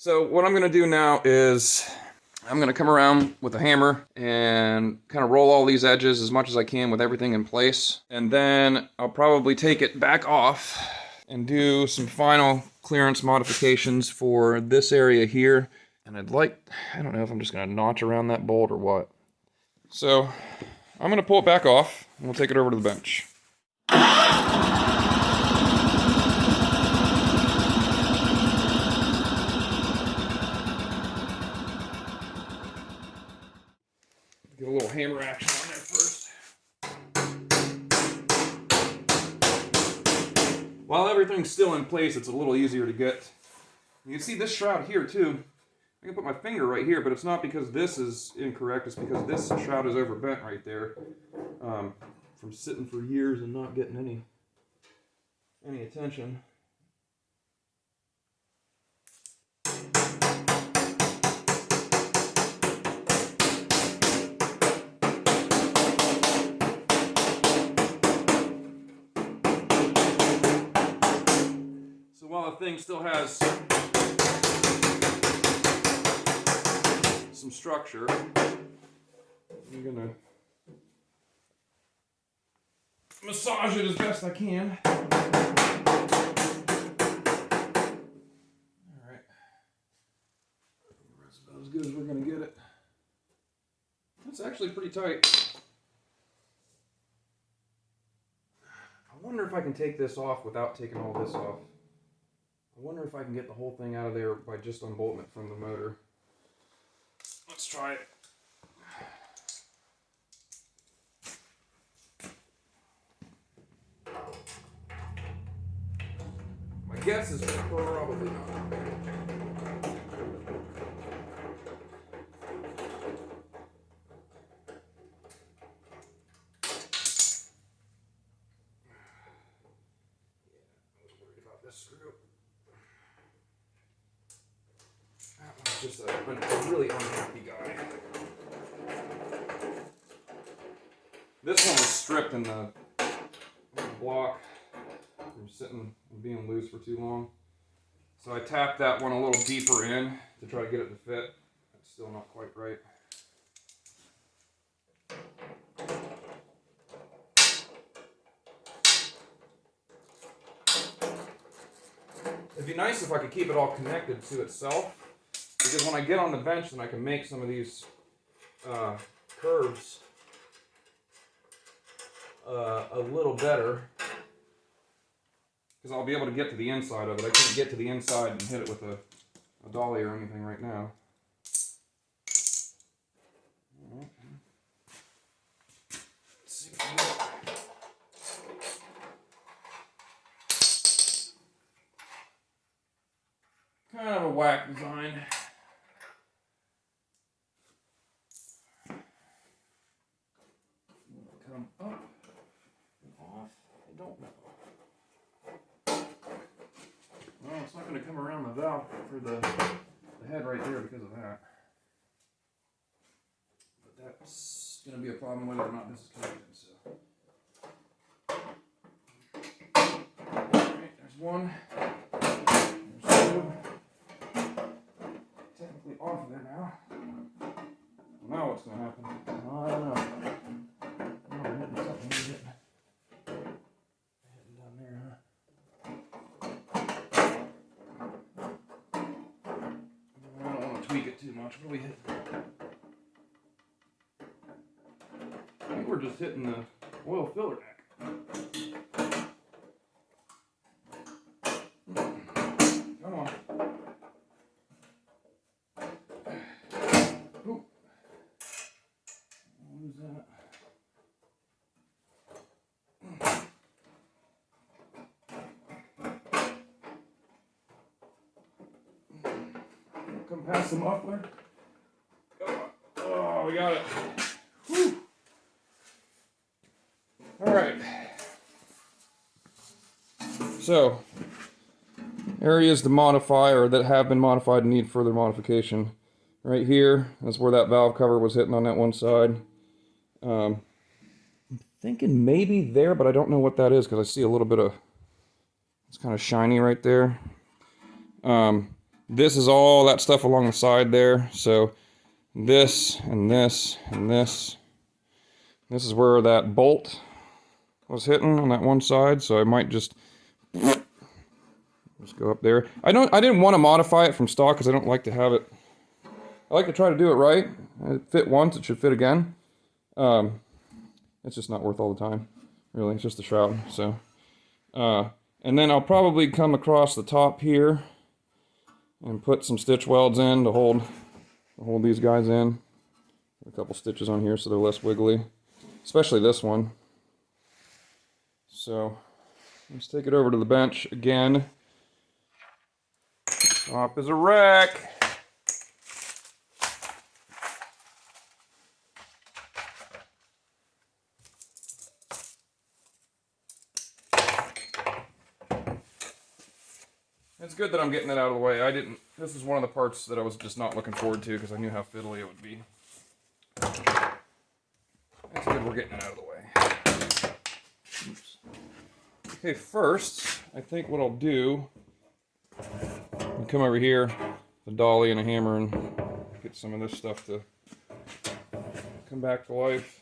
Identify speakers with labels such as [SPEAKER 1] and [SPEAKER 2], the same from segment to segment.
[SPEAKER 1] So what I'm gonna do now is I'm gonna come around with a hammer and kind of roll all these edges as much as I can with everything in place. And then I'll probably take it back off and do some final clearance modifications for this area here. And I don't know if I'm just gonna notch around that bolt or what. So I'm gonna pull it back off and we'll take it over to the bench. Get a little hammer action on there first. While everything's still in place, it's a little easier to get. You can see this shroud here too. I can put my finger right here, but it's not because this is incorrect, it's because this shroud is overbent right there from sitting for years and not getting any attention. While the thing still has some structure, I'm gonna massage it as best I can. Alright. That's about as good as we're gonna get it. That's actually pretty tight. I wonder if I can take this off without taking all this off. I wonder if I can get the whole thing out of there by just unbolting it from the motor. Let's try it. My guess is probably not. This screw. That one's just a really unhappy guy. This one was stripped in the block from sitting and being loose for too long. So I tapped that one a little deeper in to try to get it to fit. It's still not quite right. It'd be nice if I could keep it all connected to itself, because when I get on the bench, then I can make some of these curves a little better, because I'll be able to get to the inside of it. I can't get to the inside and hit it with a dolly or anything right now. Let's see what we got. Kind of a whack design. Come up and off. I don't know. Well, it's not going to come around the valve for the head right there because of that. But that's going to be a problem whether or not this is connected. So, alright, there's one. There's two. Technically off of there now. Now what's going to happen? I don't know. Oh, we're hitting something. We're hitting down there, huh? I don't want to tweak it too much. What are we hitting? I think we're just hitting the oil filler neck. Come on. Come past the muffler. Oh, we got it. Whew. All right. So, areas to modify or that have been modified and need further modification. Right here, that's where that valve cover was hitting on that one side. I'm thinking maybe there, but I don't know what that is because I see a little bit of, it's kind of shiny right there. This is all that stuff along the side there. So this and this and this. This is where that bolt was hitting on that one side. So I might just go up there. I didn't want to modify it from stock because I don't like to have it. I like to try to do it right. It fit once, it should fit again. It's just not worth all the time, really. It's just a shroud. So, and then I'll probably come across the top here and put some stitch welds in to hold these guys in. A couple stitches on here so they're less wiggly, especially this one. So let's take it over to the bench again. Top is a wreck. It's good that I'm getting it out of the way. This is one of the parts that I was just not looking forward to because I knew how fiddly it would be. It's good we're getting it out of the way. Oops. Okay, first, I think what I'll do, I'll come over here, the dolly and a hammer, and get some of this stuff to come back to life.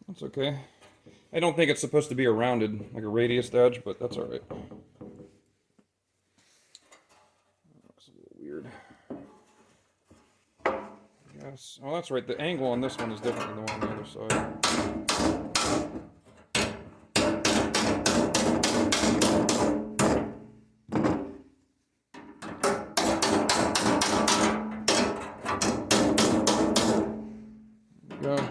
[SPEAKER 1] That's okay. I don't think it's supposed to be a rounded, like a radius edge, but that's alright. Looks a little weird. Yes. Oh, that's right. The angle on this one is different than the one on the other side. There we go.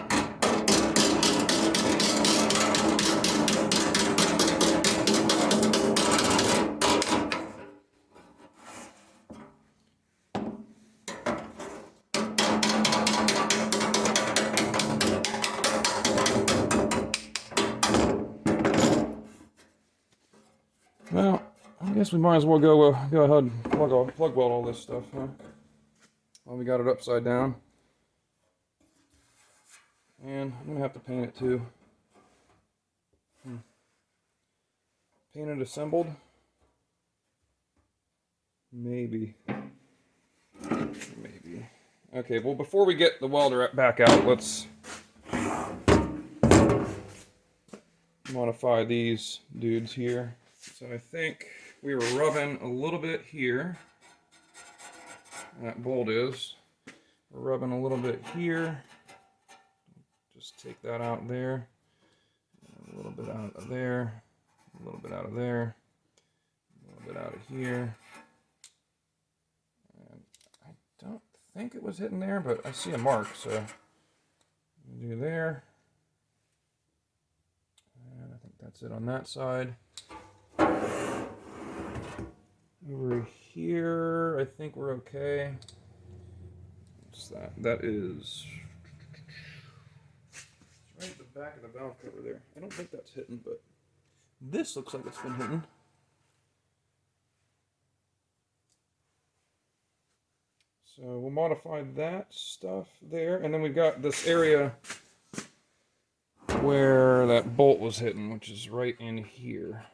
[SPEAKER 1] Well, I guess we might as well go ahead and plug weld all this stuff, huh? Well, we got it upside down. And I'm going to have to paint it too. Paint it assembled? Maybe. Maybe. Okay, well before we get the welder back out, let's modify these dudes here. So I think we were rubbing a little bit here. That bolt is. We're rubbing a little bit here. Just take that out there. A little bit out of there. A little bit out of there. A little bit out of here. And I don't think it was hitting there, but I see a mark, so do there. And I think that's it on that side. Over here, I think we're okay. What's that? That is right at the back of the valve cover there. I don't think that's hitting, but this looks like it's been hitting. So we'll modify that stuff there, and then we've got this area where that bolt was hitting, which is right in here.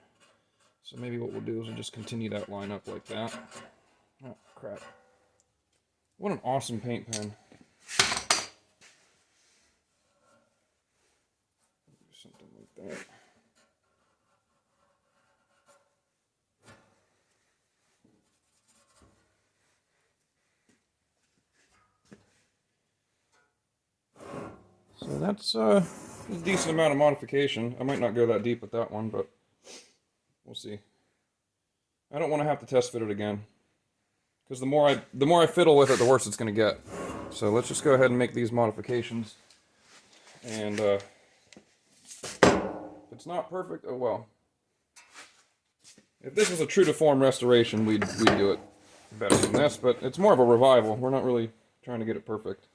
[SPEAKER 1] So maybe what we'll do is we'll just continue that line up like that. Oh, crap. What an awesome paint pen. Something like that. So that's a decent amount of modification. I might not go that deep with that one, but we'll see. I don't want to have to test fit it again, because the more I fiddle with it, the worse it's going to get. So let's just go ahead and make these modifications. And if it's not perfect, oh well. If this was a true to form restoration, we'd do it better than this. But it's more of a revival. We're not really trying to get it perfect.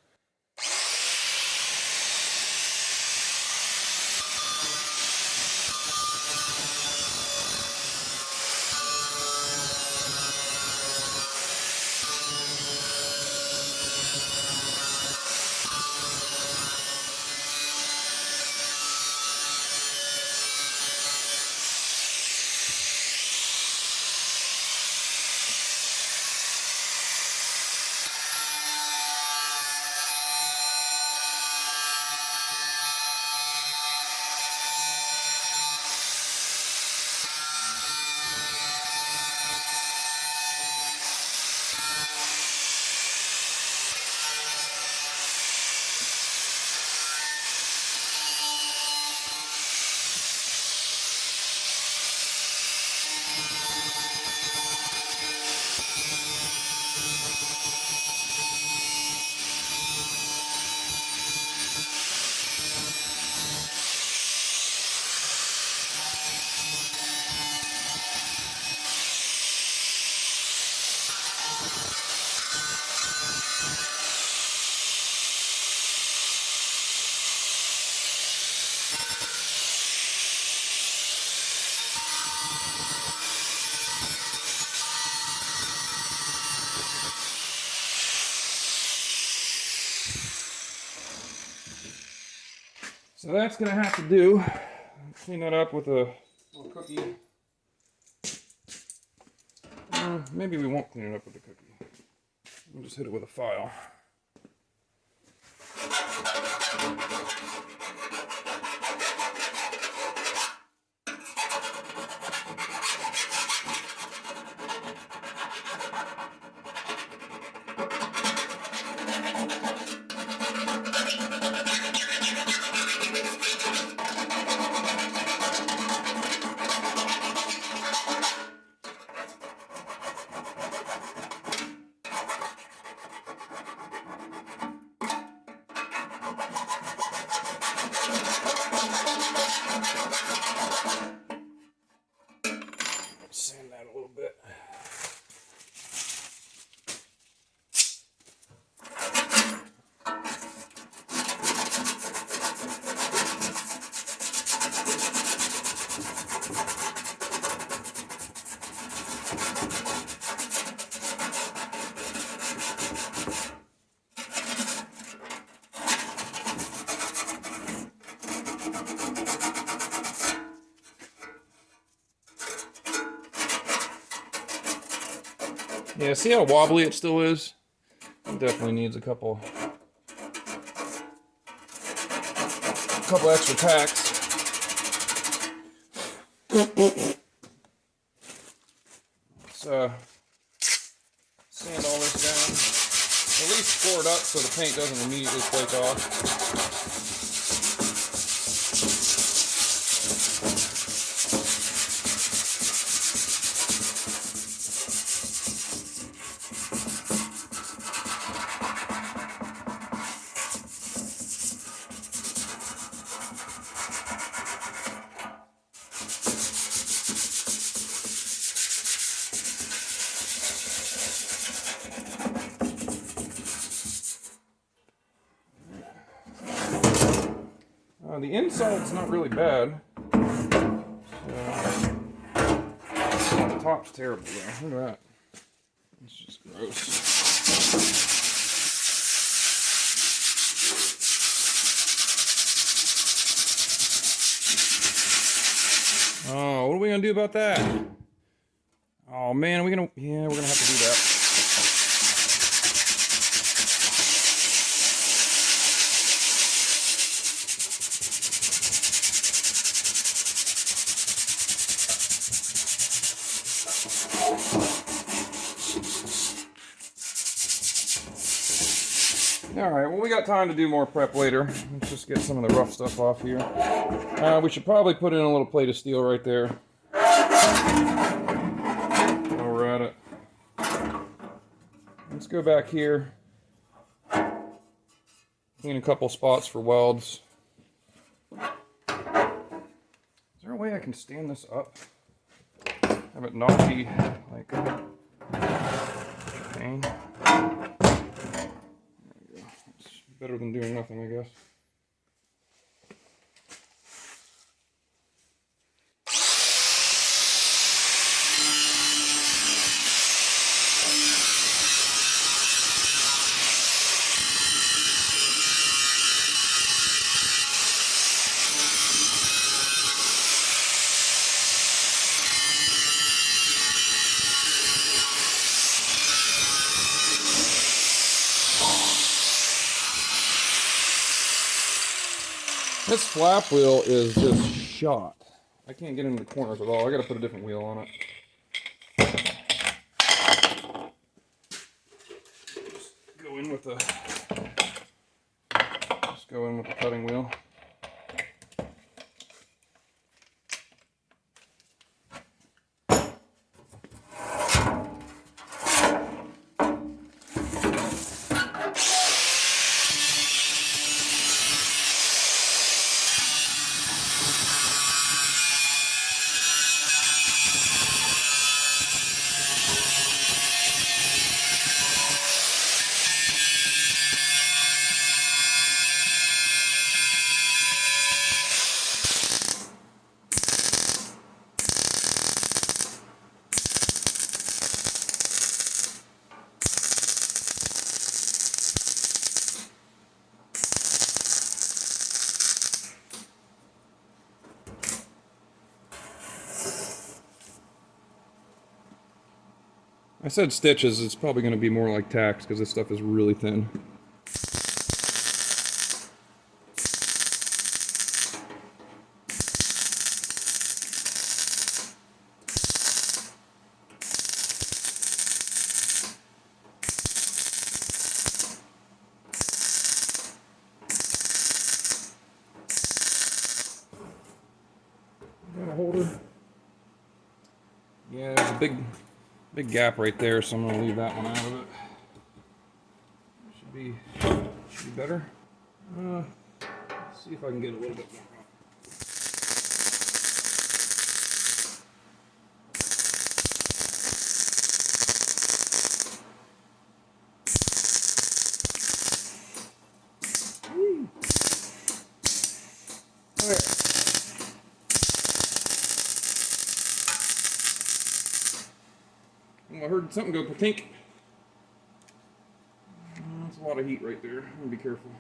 [SPEAKER 1] So that's gonna have to do. Clean that up with a little cookie. Maybe we won't clean it up with a cookie. We'll just hit it with a file. Sand that a little bit. Yeah, see how wobbly it still is? It definitely needs a couple extra tacks. Let's sand all this down. At least score it up so the paint doesn't immediately flake off. The inside's not really bad. The top's terrible though. Look at that. It's just gross. Oh, what are we gonna do about that? Oh man, we're gonna have to do that. Alright, well we got time to do more prep later. Let's just get some of the rough stuff off here. We should probably put in a little plate of steel right there. While we're at it. Let's go back here. Clean a couple spots for welds. Is there a way I can stand this up? Have it not be like a pain. Better than doing nothing, I guess. This flap wheel is just shot. I can't get into the corners at all. I gotta put a different wheel on it. Just go in with the cutting wheel. I said stitches, it's probably going to be more like tacks because this stuff is really thin. Got a holder. Yeah, there's a big gap right there, so I'm going to leave that one out of it. Should be better. Let's see if I can get a little bit more up. I heard something go patink. That's a lot of heat right there. I'm gonna be careful.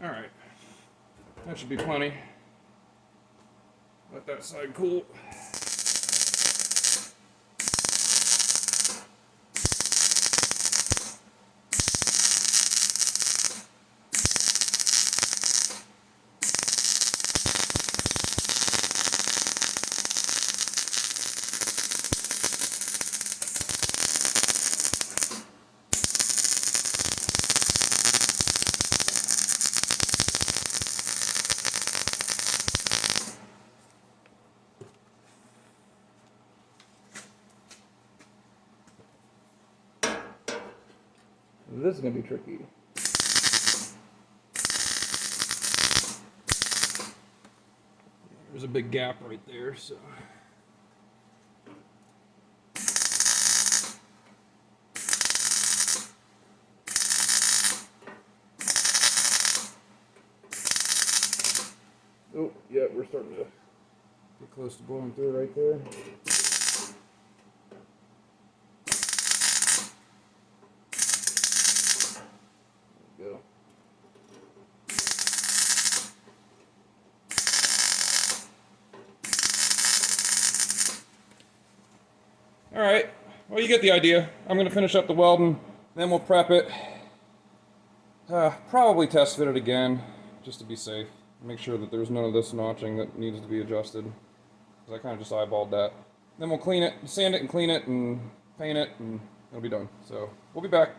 [SPEAKER 1] Alright. That should be plenty. Let that side cool. This is going to be tricky. There's a big gap right there, so. Oh, yeah, we're starting to get close to blowing through right there. Go. All right, well, you get the idea. I'm going to finish up the welding, then we'll prep it. Probably test fit it again, just to be safe. Make sure that there's none of this notching that needs to be adjusted, because I kind of just eyeballed that. Then we'll clean it, sand it and clean it and paint it, and it'll be done. So we'll be back.